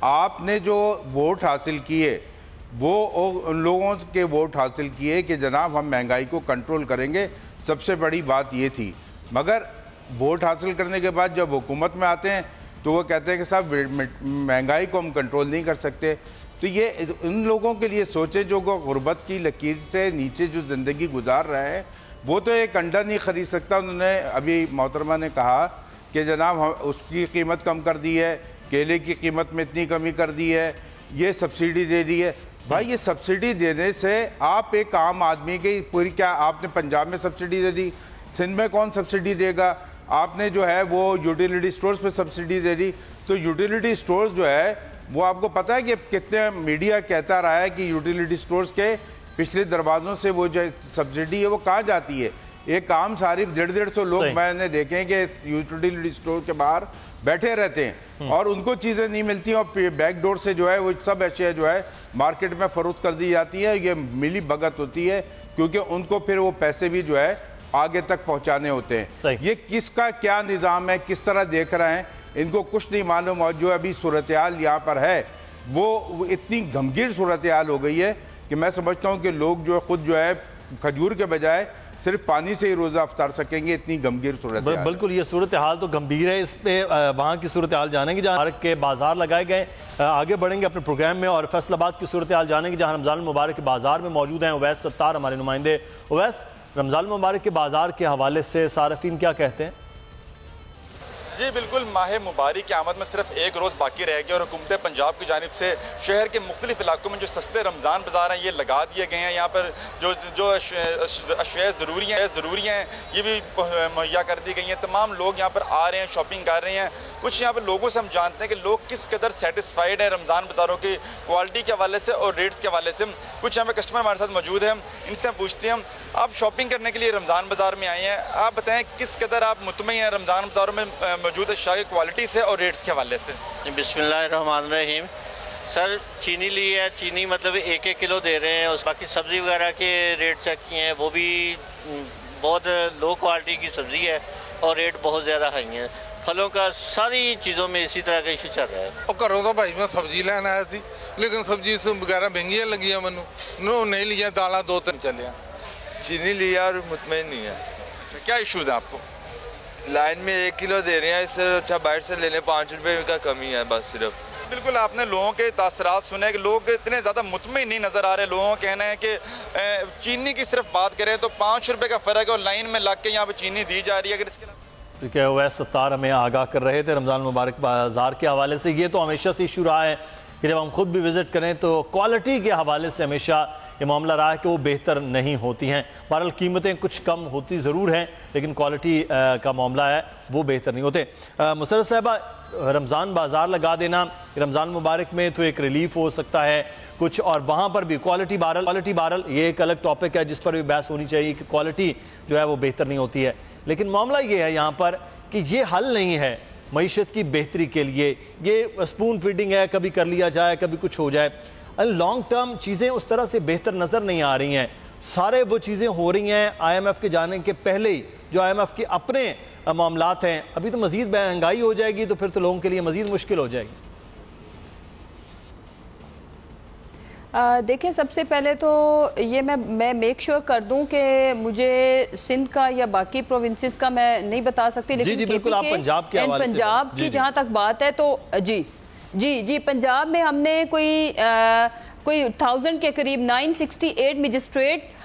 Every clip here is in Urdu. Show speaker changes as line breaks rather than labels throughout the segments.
آپ نے جو ووٹ حاصل کیے وہ ان لوگوں کے ووٹ حاصل کیے کہ جناب ہم مہنگائی کو کنٹرول کریں گے، سب سے بڑی بات یہ تھی. مگر ووٹ حاصل کرنے کے بعد جب حکومت میں آتے ہیں تو وہ کہتے ہیں کہ صاحب مہنگائی کو ہم کنٹرول نہیں کر سکتے. تو یہ ان لوگوں کے لیے سوچیں جو غربت کی لکیر سے نیچے جو زندگی گزار رہے ہیں، وہ تو ایک انڈا نہیں خرید سکتا. انہوں نے ابھی محترمہ نے کہا کہ جناب اس کی قیمت کم کر دی ہے، کیلے کی قیمت میں اتنی کمی کر دی ہے، یہ سبسڈی دے دی ہے. بھائی یہ سبسڈی دینے سے آپ ایک عام آدمی کی پوری، کیا آپ نے پنجاب میں سبسڈی دے دی؟ سندھ میں کون سبسڈی دے گا؟ آپ نے جو ہے وہ یوٹیلیٹی سٹورز پہ سبسڈی دے دی. تو یوٹیلیٹی سٹورز جو ہے وہ آپ کو پتہ ہے کہ کتنے میڈیا کہتا رہا ہے کہ یوٹیلیٹی سٹورز کے پچھلے دروازوں سے وہ جو سبسڈی ہے وہ کہاں جاتی ہے؟ ایک عام صارف 150 لوگ میں نے دیکھے ہیں کہ یوٹیلیٹی سٹور کے باہر بیٹھے رہتے ہیں اور ان کو چیزیں نہیں ملتی اور بیک ڈور سے جو ہے وہ سب اشیاء جو ہے مارکیٹ میں فروخت کر دی جاتی ہے. یہ ملی بھگت ہوتی ہے کیونکہ ان کو پھر وہ پیسے بھی جو ہے آگے تک پہنچانے ہوتے ہیں. یہ کس کا کیا نظام ہے، کس طرح دیکھ رہے ہیں، ان کو کچھ نہیں معلوم. اور جو ابھی صورتحال یہاں پر ہے وہ اتنی غمگین صورتحال ہو گئی ہے کہ میں سمجھتا ہوں کہ لوگ جو ہے خود جو ہے کھجور کے بجائے صرف پانی سے ہی روزہ افطار سکیں گے. اتنی گمگیر صورتحال.
بالکل یہ صورتحال تو گمبھیر ہے. اس پہ وہاں کی صورتحال جانیں گے جہاں مبارک کے بازار لگائے گئے. آگے بڑھیں گے اپنے پروگرام میں اور فیصل آباد کی صورتحال جانیں گے جہاں رمضان المبارک کے بازار میں موجود ہیں اویس ستار ہمارے نمائندے. اویس، رمضان المبارک کے بازار کے حوالے سے صارفین کیا کہتے ہیں؟
جی بالکل، ماہ مبارک کی آمد میں صرف ایک روز باقی رہ گیا اور حکومت پنجاب کی جانب سے شہر کے مختلف علاقوں میں جو سستے رمضان بازار ہیں یہ لگا دیے گئے ہیں. یہاں پر جو اشیاء ضروری ہیں یہ بھی مہیا کر دی گئی ہیں. تمام لوگ یہاں پر آ رہے ہیں، شاپنگ کر رہے ہیں. کچھ یہاں پر لوگوں سے ہم جانتے ہیں کہ لوگ کس قدر سیٹسفائیڈ ہیں رمضان بازاروں کی کوالٹی کے حوالے سے اور ریٹس کے حوالے سے. کچھ یہاں پہ کسٹمر ہمارے ساتھ موجود ہیں، ان سے ہم پوچھتے ہیں آپ شاپنگ کرنے کے لیے رمضان بازار میں آئے ہیں، آپ بتائیں کس قدر آپ مطمئن ہیں رمضان بازاروں میں موجود اشیاء کی کوالٹی سے اور ریٹس کے حوالے سے؟
بسم اللہ الرحمن الرحیم. سر چینی لی ہے، چینی مطلب 1 کلو دے رہے ہیں. اس باقی سبزی وغیرہ کے ریٹ چیک کیے ہیں، وہ بھی بہت لو کوالٹی کی سبزی ہے اور ریٹ بہت زیادہ ہائی ہیں. پھلوں کا ساری چیزوں میں اسی طرح کا ایشو چل رہا ہے.
اور گھروں تو بھائی میں سبزی لینا آیا سی لیکن سبزی وغیرہ مہنگی لگی ہے. مینوں نہیں لیا، دالاں 2-3 چلیا.
چینی لیا اور مطمئن نہیں ہے.
کیا ایشوز ہیں آپ کو؟
لائن میں 1 کلو دے رہے ہیں، اس سے اچھا باہر سے لے لیں. 5 روپے کا کمی ہے بس صرف.
بالکل آپ نے لوگوں کے تاثرات سنے کہ لوگ اتنے زیادہ مطمئن نہیں نظر آ رہے. لوگوں کا کہنا ہے کہ چینی کی صرف بات کریں تو 5 روپے کا فرق ہے اور لائن میں لگ کے یہاں پہ چینی دی جا رہی ہے. اگر اس کے
ٹھیک ہے، اویس ستار ہمیں آگاہ کر رہے تھے رمضان مبارک بازار کے حوالے سے. یہ تو ہمیشہ سے ایشو رہا ہے کہ جب ہم خود بھی وزٹ کریں تو کوالٹی کے حوالے سے ہمیشہ یہ معاملہ رہا ہے کہ وہ بہتر نہیں ہوتی ہیں. بہرحال قیمتیں کچھ کم ہوتی ضرور ہیں لیکن کوالٹی کا معاملہ ہے وہ بہتر نہیں ہوتے. مسرت صاحبہ، رمضان بازار لگا دینا رمضان مبارک میں تو ایک ریلیف ہو سکتا ہے کچھ، اور وہاں پر بھی کوالٹی بہرحال یہ ایک الگ ٹاپک ہے جس پر بھی بحث ہونی چاہیے کہ کوالٹی جو ہے وہ بہتر نہیں ہوتی ہے. لیکن معاملہ یہ ہے یہاں پر کہ یہ حل نہیں ہے معیشت کی بہتری کے لیے. یہ سپون فیڈنگ ہے، کبھی کر لیا جائے کبھی کچھ ہو جائے. لانگ ٹرم چیزیں اس طرح سے بہتر نظر نہیں آ رہی ہیں. سارے وہ چیزیں ہو رہی ہیں IMF کے جانے کے پہلے ہی، جو IMF کے اپنے معاملات ہیں. ابھی تو مزید مہنگائی ہو جائے گی تو پھر تو لوگوں کے لیے مزید مشکل ہو جائے گی.
دیکھیں سب سے پہلے تو یہ میں میک شور کر دوں کہ مجھے سندھ کا یا باقی پروونسز کا میں نہیں بتا سکتی، لیکن
بالکل آپ پنجاب کے حوالے سے
پنجاب کی جہاں تک بات ہے تو جی پنجاب میں ہم نے کوئی 1000 کے قریب 968 مجسٹریٹ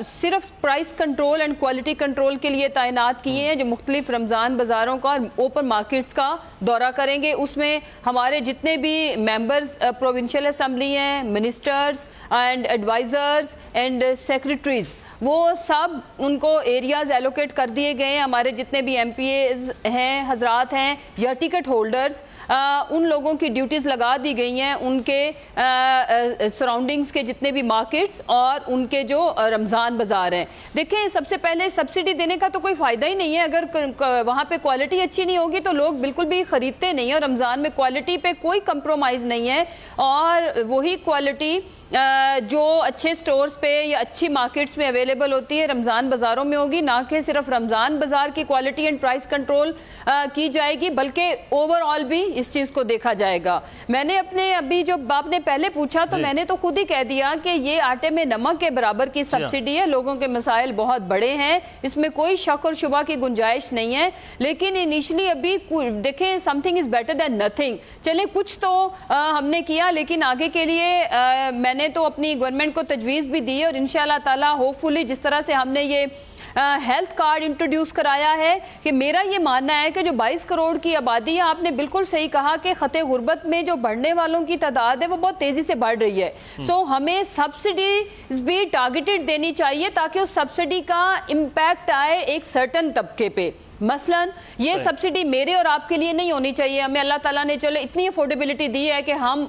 صرف price control and quality control کے لیے تعینات کیے ہیں جو مختلف رمضان بازاروں کا اور اوپن مارکیٹس کا دورہ کریں گے. اس میں ہمارے جتنے بھی ممبرز پروونشل اسمبلی ہیں، ministers and advisers and secretaries, وہ سب ان کو ایریاز ایلوکیٹ کر دیے گئے ہیں. ہمارے جتنے بھی MPAs ہیں، حضرات ہیں یا ٹکٹ ہولڈرز، ان لوگوں کی ڈیوٹیز لگا دی گئی ہیں ان کے سراؤنڈنگز کے جتنے بھی مارکیٹس اور ان کے جو رمضان بازار ہیں. دیکھیں سب سے پہلے سبسڈی دینے کا تو کوئی فائدہ ہی نہیں ہے. اگر وہاں پہ کوالٹی اچھی نہیں ہوگی تو لوگ بالکل بھی خریدتے نہیں ہیں، اور رمضان میں کوالٹی پہ کوئی کمپرومائز نہیں ہے. اور وہی کوالٹی جو اچھے سٹورز پہ یا اچھی مارکیٹس میں اویلیبل ہوتی ہے رمضان بازاروں میں ہوگی، نہ کہ صرف رمضان بازار کی کوالٹی اینڈ پرائس کنٹرول کی جائے گی بلکہ اوور آل بھی اس چیز کو دیکھا جائے گا۔ میں نے اپنے ابھی جو آپ نے پہلے پوچھا تو میں نے تو خود ہی کہہ دیا کہ یہ آٹے میں نمک کے برابر کی سبسڈی ہے، لوگوں کے مسائل بہت بڑے ہیں، اس میں کوئی شک اور شبہ کی گنجائش نہیں ہے، لیکن انیشلی ابھی دیکھیں something is better than nothing، چلیں کچھ تو ہم نے کیا، لیکن آگے کے لیے میں نے تو اپنی گورنمنٹ کو تجویز بھی دی ہے، اور انشاءاللہ تعالی ہوپ فلی جس طرح سے ہم نے یہ ہیلتھ کارڈ انٹروڈیوس کرایا ہے کہ میرا یہ ماننا ہے کہ جو 22 کروڑ کی آبادی ہے، آپ نے بالکل صحیح کہا کہ خط غربت میں جو بڑھنے والوں کی تعداد ہے وہ بہت تیزی سے بڑھ رہی ہے، سو ہمیں سبسڈیز بھی ٹارگیٹڈ دینی چاہیے تاکہ اس سبسڈی کا امپیکٹ آئے ایک سرٹن طبقے پہ۔ مثلا یہ سبسڈی میرے اور آپ کے لیے نہیں ہونی چاہیے، ہمیں اللہ تعالیٰ نے چلو اتنی افورڈیبلٹی دی ہے کہ ہم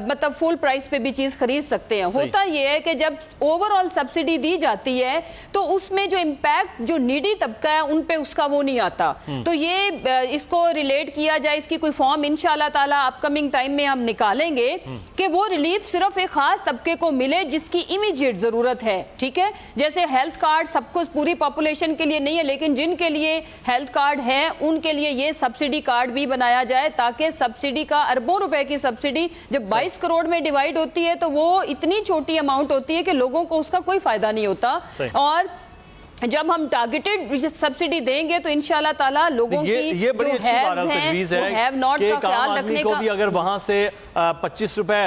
مطلب فل پرائس پہ بھی چیز خرید سکتے ہیں۔ ہوتا یہ ہے کہ جب اوور آل سبسڈی دی جاتی ہے تو اس میں جو امپیکٹ جو نیڈی طبقہ ہے ان پہ اس کا وہ نہیں آتا، تو یہ اس کو ریلیٹ کیا جائے، اس کی کوئی فارم انشاءاللہ تعالیٰ اپ کمنگ ٹائم میں ہم نکالیں گے کہ وہ ریلیف صرف ایک خاص طبقے کو ملے جس کی امیڈیٹ ضرورت ہے، ٹھیک ہے؟ جیسے ہیلتھ کارڈ سب کو پوری پاپولیشن کے لیے نہیں ہے، لیکن جن کے لیے ہیلتھ کارڈ ہے ان کے لیے یہ سبسڈی کارڈ بھی بنایا جائے تاکہ سبسڈی کا اربوں روپے کی سبسڈی جب 22 کروڑ میں ڈیوائیڈ ہوتی ہے تو وہ اتنی چھوٹی اماؤنٹ ہوتی ہے کہ لوگوں کو اس کا کوئی فائدہ نہیں ہوتا، اور جب ہم ٹارگیٹڈ سبسڈی دیں گے تو انشاءاللہ تعالیٰ لوگوں کی
یہ بڑی اچھی تجویز ہے کہ ایک عام آدمی کو بھی اگر وہاں سے 25 روپے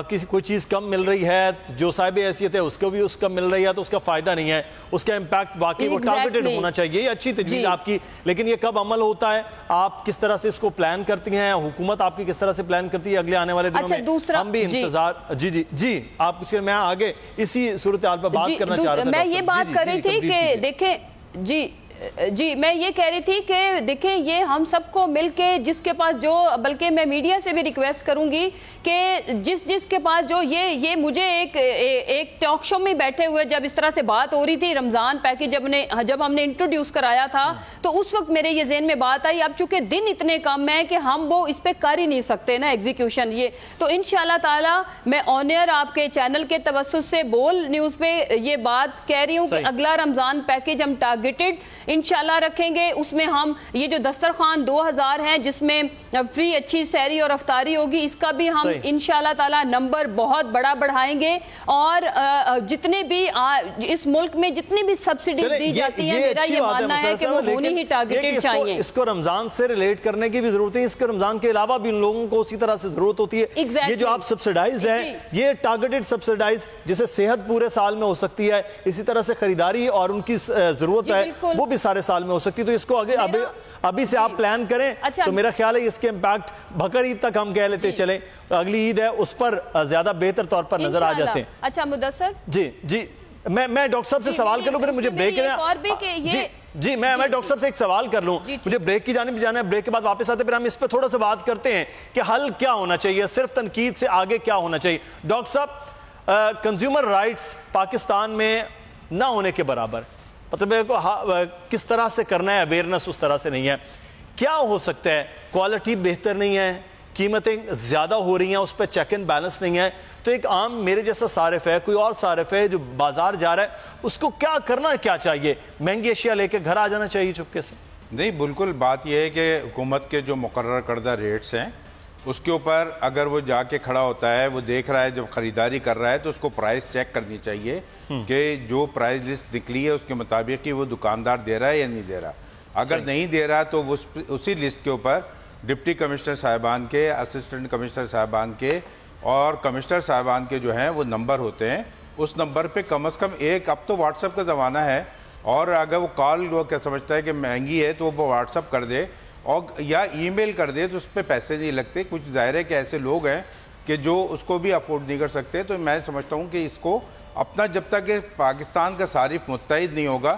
کسی کوئی چیز کم مل رہی ہے، جو صاحب حیثیت ہے اس کو بھی اس کا مل رہی ہے تو اس کا فائدہ نہیں ہے، اس کا امپیکٹ واقعی وہ ٹارگیٹڈ ہونا چاہیے۔ یہ اچھی تجویز آپ کی، لیکن یہ کب عمل ہوتا ہے؟ آپ کس طرح سے اس کو پلان کرتی ہیں؟ حکومت آپ کی کس طرح سے پلان کرتی ہے اگلے آنے والے دنوں میں؟ ہم بھی انتظار جی آپ کچھ میں آگے اسی صورتحال پر بات کرنا چاہ رہا تھا۔
میں یہ بات کر رہی تھی کہ دیکھیں جی میں یہ کہہ رہی تھی کہ دیکھیں یہ ہم سب کو مل کے جس کے پاس جو، بلکہ میں میڈیا سے بھی ریکویسٹ کروں گی کہ جس کے پاس جو یہ مجھے ایک ٹاک شو میں بیٹھے ہوئے جب اس طرح سے بات ہو رہی تھی رمضان پیکیج جب ہم نے انٹروڈیوس کرایا تھا تو اس وقت میرے یہ ذہن میں بات آئی، اب چونکہ دن اتنے کم ہیں کہ ہم وہ اس پہ کر ہی نہیں سکتے نا ایگزیکیوشن، یہ تو انشاءاللہ تعالی میں آن ایئر آپ کے چینل کے توسط سے بول نیوز پہ یہ بات کہہ رہی ہوں کہ اگلا رمضان پیکیج ہم ٹارگیٹڈ انشاءاللہ رکھیں گے، اس میں ہم یہ جو دسترخوان 2000 ہیں جس میں فری اچھی سحری اور افطاری ہوگی، اس کا بھی ہم انشاءاللہ تعالی نمبر بہت بڑا بڑھائیں گے، اور جتنے بھی اس ملک میں جتنی بھی سبسڈیز دی جاتی ہیں میرا یہ ماننا ہے کہ وہ ہونی ہی ٹارگیٹڈ چاہیے۔
اس کو رمضان سے ریلیٹ کرنے کی بھی ضرورت ہے، اس کو رمضان کے علاوہ بھی ان لوگوں کو اسی طرح سے ضرورت ہوتی ہے۔ یہ جو آپ سبسڈائز ہیں یہ ٹارگیٹڈ سبسڈائز جسے صحت پورے سال میں ہو سکتی ہے، اسی طرح سے خریداری اور ان کی ضرورت ہے وہ بھی سارے سال میں ہو سکتی ہے، تو اس کو ابھی سے آپ پلان کریں تو میرا خیال ہے اس کے امپیکٹ بقر عید تک ہم کہہ لیتے چلیں، اگلی عید ہے اس پر زیادہ بہتر طور پر نظر آ جاتے ہیں۔
اچھا مدثر
جی میں ڈاکٹر صاحب سے سوال کر لوں، پھر مجھے بریک جی میں ڈاکٹر صاحب سے ایک سوال کر لوں، مجھے بریک کی جانب جانا ہے، بریک کے بعد واپس آتے پھر ہم اس پہ تھوڑا سا بات کرتے ہیں کہ حل کیا ہونا چاہیے، صرف تنقید سے آگے کیا ہونا چاہیے۔ ڈاکٹر صاحب کنزیومر رائٹس پاکستان میں نہ ہونے کے برابر، مطلب کس طرح سے کرنا ہے، اویئرنس اس طرح سے نہیں ہے، کیا ہو سکتا ہے؟ کوالٹی بہتر نہیں ہے، قیمتیں زیادہ ہو رہی ہیں، اس پہ چیک اینڈ بیلنس نہیں ہے، تو ایک عام میرے جیسا صارف ہے، کوئی اور صارف ہے جو بازار جا رہا ہے، اس کو کیا کرنا کیا چاہیے؟ مہنگی اشیاء لے کے گھر آ جانا چاہیے چپکے سے؟
نہیں، بالکل بات یہ ہے کہ حکومت کے جو مقرر کردہ ریٹس ہیں اس کے اوپر اگر وہ جا کے کھڑا ہوتا ہے، وہ دیکھ رہا ہے، جب خریداری کر رہا ہے تو اس کو پرائز چیک کرنی چاہیے کہ جو پرائز لسٹ نکلی ہے اس کے مطابق ہی وہ دکاندار دے رہا ہے یا نہیں دے رہا۔ اگر نہیں دے رہا تو اسی لسٹ کے اوپر ڈپٹی کمشنر صاحبان کے، اسسٹنٹ کمشنر صاحبان کے اور کمشنر صاحبان کے جو ہیں وہ نمبر ہوتے ہیں، اس نمبر پہ کم از کم ایک، اب تو واٹس ایپ کا زمانہ ہے، اور اگر وہ کال وہ کیا سمجھتا ہے کہ مہنگی ہے تو وہ واٹس ایپ کر دے اور یا ای میل کر دے تو اس پہ پیسے نہیں لگتے۔ کچھ ظاہر ہے کہ ایسے لوگ ہیں کہ جو اس کو بھی افورڈ نہیں کر سکتے، تو میں سمجھتا ہوں کہ اس کو اپنا جب تک کہ پاکستان کا صارف متحد نہیں ہوگا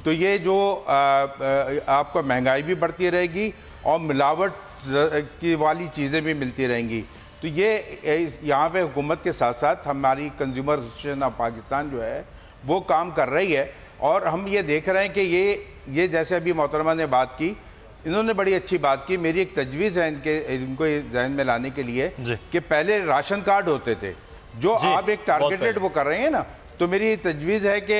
تو یہ جو آپ کو مہنگائی بھی بڑھتی رہے گی اور ملاوٹ کی والی چیزیں بھی ملتی رہیں گی۔ تو یہ یہاں پہ حکومت کے ساتھ ساتھ ہماری کنزیومر ایسوسیشن آف پاکستان جو ہے وہ کام کر رہی ہے، اور ہم یہ دیکھ رہے ہیں کہ یہ جیسے ابھی محترمہ نے بات کی، انہوں نے بڑی اچھی بات کی، میری ایک تجویز ہے ان کو ذہن میں لانے کے لیے کہ پہلے راشن کارڈ ہوتے تھے جو آپ ایک ٹارگیٹڈ وہ کر رہے ہیں نا، تو میری تجویز ہے کہ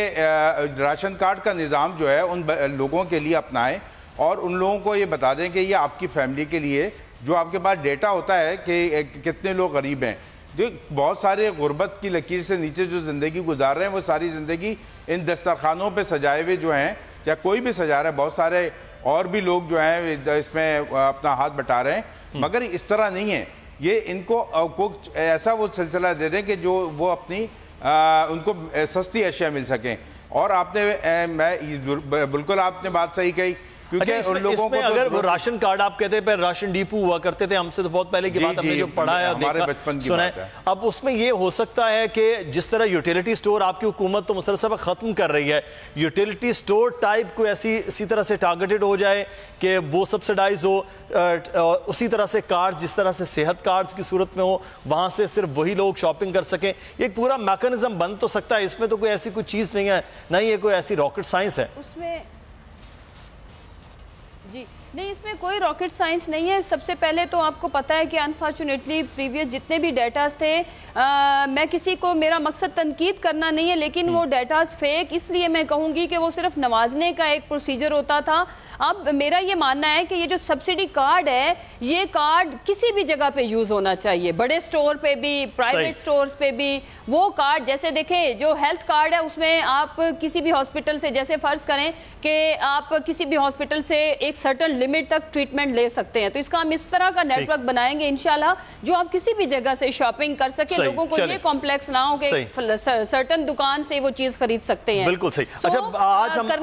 راشن کارڈ کا نظام جو ہے ان لوگوں کے لیے اپنائیں اور ان لوگوں کو یہ بتا دیں کہ یہ آپ کی فیملی کے لیے، جو آپ کے پاس ڈیٹا ہوتا ہے کہ کتنے لوگ غریب ہیں، جو بہت سارے غربت کی لکیر سے نیچے جو زندگی گزار رہے ہیں، وہ ساری زندگی ان دسترخوانوں پہ سجائے ہوئے جو ہیں، یا کوئی بھی سجا رہا ہے، بہت سارے اور بھی لوگ جو ہیں اس میں اپنا ہاتھ بٹا رہے ہیں، مگر اس طرح نہیں ہے. یہ ان کو ایسا وہ سلسلہ دے دیں کہ جو وہ اپنی ان کو سستی اشیاء مل سکیں. اور آپ نے بالکل آپ نے بات صحیح کہی، کیونکہ ان لوگوں کو
اگر وہ راشن کارڈ آپ کہتے ہیں راشن ڈیپو ہوا کرتے تھے، ہم سے تو بہت پہلے کی بات، ہم نے جو پڑھا ہے دیکھا سنا ہے. اب اس میں یہ ہو سکتا ہے کہ جس طرح یوٹیلیٹی سٹور آپ کی حکومت تو مسلسل ختم کر رہی ہے، یوٹیلیٹی سٹور ٹائپ کوئی اسی طرح سے ٹارگیٹڈ ہو جائے کہ وہ سبسیڈائز ہو، اسی طرح سے کارڈ جس طرح سے صحت کارڈز کی صورت میں ہو، وہاں سے صرف وہی لوگ شاپنگ کر سکیں. ایک پورا میکانزم بن تو سکتا ہے، اس میں تو کوئی ایسی کوئی چیز نہیں ہے، نہ ہی یہ کوئی ایسی راکٹ سائنس ہے.
اس میں جی نہیں، اس میں کوئی راکٹ سائنس نہیں ہے. سب سے پہلے تو آپ کو پتہ ہے کہ انفارچونیٹلی پریویس جتنے بھی ڈیٹاز تھے، میں کسی کو، میرا مقصد تنقید کرنا نہیں ہے، لیکن وہ ڈیٹاز فیک اس لیے میں کہوں گی کہ وہ صرف نوازنے کا ایک پروسیجر ہوتا تھا. اب میرا یہ ماننا ہے کہ یہ جو سبسڈی کارڈ ہے، یہ کارڈ کسی بھی جگہ پہ یوز ہونا چاہیے، بڑے سٹور پہ بھی، پرائیویٹ سٹورز پہ بھی. وہ کارڈ جیسے دیکھیں جو ہیلتھ کارڈ ہے، اس میں آپ کسی بھی ہاسپٹل سے، جیسے فرض کریں کہ آپ کسی بھی ہاسپٹل سے ایک سرٹن لمٹ تک ٹریٹمنٹ لے سکتے ہیں، تو اس کا ہم اس طرح کا نیٹ ورک بنائیں گے انشاءاللہ، جو آپ کسی بھی جگہ سے شاپنگ کر سکیں، لوگوں کو یہ کمپلیکس نہ ہو کہ سرٹن دکان سے وہ چیز خرید سکتے ہیں.
بالکل صحیح. اچھا،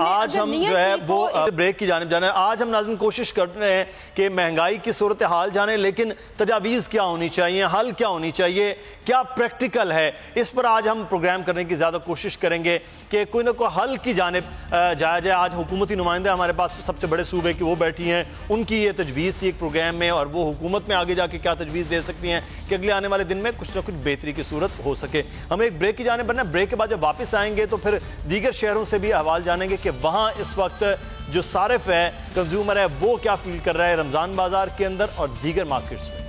آج ہم جو ہے وہ بریک کی جانب جانا ہے. آج ہم ناظرین کوشش کر رہے ہیں کہ مہنگائی کی صورتحال جانیں، لیکن تجاویز کیا ہونی چاہیے، حل کیا ہونی چاہیے، کیا پریکٹیکل ہے، اس پر آج ہم پروگرام کرنے کی زیادہ کوشش کریں گے کہ کوئی نہ کوئی حل کی جانب جایا جائے. آج حکومتی نمائندے ہمارے پاس سب سے بڑے صوبے کی وہ بیٹھی ہیں، ان کی یہ تجویز تھی ایک پروگرام میں، اور وہ حکومت میں آگے جا کے کیا تجویز دے سکتی ہیں کہ اگلے آنے والے دن میں کچھ نہ کچھ بہتری کی صورت ہو سکے. ہمیں ایک بریک کی جانب بننا ہے. بریک کے بعد جب واپس آئیں گے تو پھر دیگر شہروں سے بھی احوال جانیں گے کہ وہاں اس وقت جو صارف ہے، کنزیومر ہے، وہ کیا فیل کر رہا ہے رمضان بازار کے اندر اور دیگر مارکیٹس میں.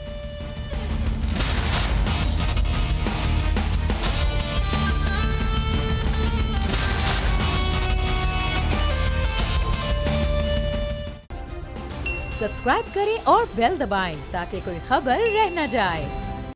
سبسکرائب کریں اور بیل دبائیں تاکہ کوئی خبر رہ نہ جائے.